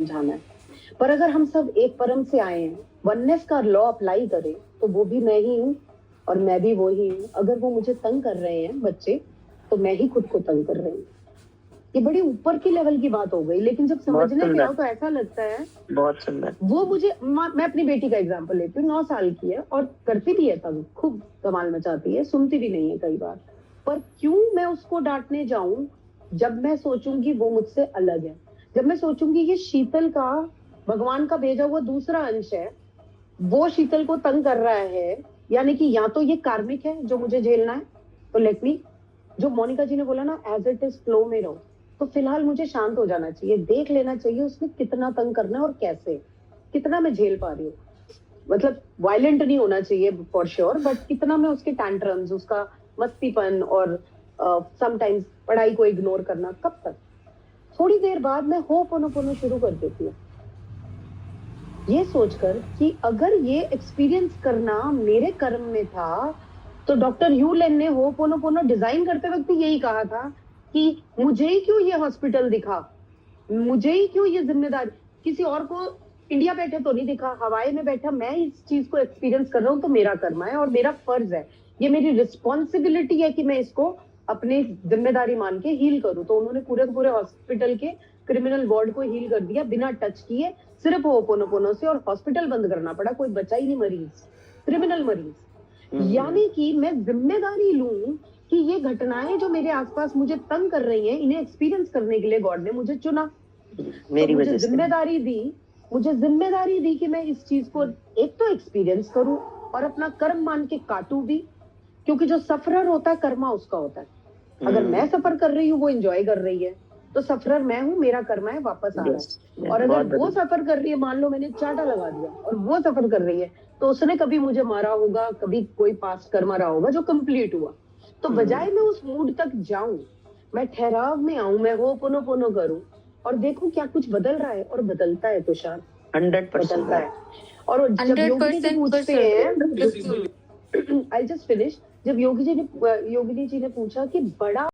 समझाना है। पर अगर हम सब एक परम से आए हैं, वननेस का लॉ अप्लाई करें, तो वो भी मैं ही हूँ और मैं भी वो ही हूँ। अगर वो मुझे तंग कर रहे हैं बच्चे, तो मैं ही खुद को तंग कर रही हूँ। ये बड़ी ऊपर की लेवल की बात हो गई, लेकिन जब समझने पे आओ तो ऐसा लगता है बहुत सुंदर। वो मुझे मैं अपनी बेटी का एग्जाम्पल लेती हूँ, 9 साल की है और करती भी है तंग, खूब कमाल मचाती है, सुनती भी नहीं है कई बार। पर क्यों मैं उसको डांटने जाऊं जब मैं सोचूंगी वो मुझसे अलग है, जब मैं सोचूंगी ये शीतल का भगवान का भेजा हुआ दूसरा अंश है, वो शीतल को तंग कर रहा है, यानी कि या तो ये कार्मिक है जो मुझे झेलना है, तो लेट मी, जो मोनिका जी ने बोला ना, एज इट इज फ्लो में रहो। तो फिलहाल मुझे शांत हो जाना चाहिए, देख लेना चाहिए उसने कितना तंग करना है और कैसे, कितना मैं झेल पा रही हूँ। मतलब वायलेंट नहीं होना चाहिए फॉर श्योर, बट कितना मैं उसके टैंट्रम्स, उसका मस्तीपन और समटाइम्स पढ़ाई को इग्नोर करना, कब तक। थोड़ी देर बाद मैं होपोनोपोनो शुरू कर देती हूँ, ये सोचकर कि अगर ये एक्सपीरियंस करना मेरे कर्म में था, तो डॉक्टर ह्यू लेन ने होपोनोपोनो डिजाइन करते वक्त यही कहा था कि मुझे ही क्यों ये हॉस्पिटल दिखा, मुझे ही क्यों ये जिम्मेदारी, किसी और को इंडिया बैठे तो नहीं दिखा, हवाई में बैठा मैं इस चीज को एक्सपीरियंस कर रहा हूँ, तो मेरा कर्म है और मेरा फर्ज है, ये मेरी रिस्पॉन्सिबिलिटी है कि मैं इसको अपनी जिम्मेदारी मान के हील करूं। तो उन्होंने पूरे हॉस्पिटल के क्रिमिनल वार्ड को हील कर दिया बिना टच किए, सिर्फ होपोनोपोनो से, और हॉस्पिटल बंद करना पड़ा, कोई बचा ही नहीं मरीज, क्रिमिनल मरीज। यानी कि मैं जिम्मेदारी लूं कि ये घटनाएं जो मेरे आसपास मुझे तंग कर रही हैं, इन्हें एक्सपीरियंस करने के लिए गॉड ने मुझे चुना। मेरी तो वजह से मुझे जिम्मेदारी दी कि मैं इस चीज को एक तो एक्सपीरियंस करूं और अपना कर्म मान के काटूं भी, क्योंकि जो सफरर होता है कर्मा उसका होता है। अगर मैं सफर कर रही हूँ, वो एंजॉय कर रही है, तो सफरर मैं हूँ, मेरा कर्मा है, वापस आ रहा है। और अगर वो सफर कर रही है, मान लो मैंने चाटा लगा दिया और वो सफर कर रही है, तो उसने कभी मुझे मारा होगा, कभी कोई पास्ट कर्मा रहा होगा जो कंप्लीट हुआ। तो बजाय मैं उस मूड तक जाऊं, मैं ठहराव में आऊं, मैं होपोनोपोनो करूं और देखूं क्या कुछ बदल रहा है, और बदलता है तुषार, 100% बदलता है। और जब योगिनी जी पूछते हैं, आई जस्ट फिनिश, जब योगिनी जी ने पूछा कि बड़ा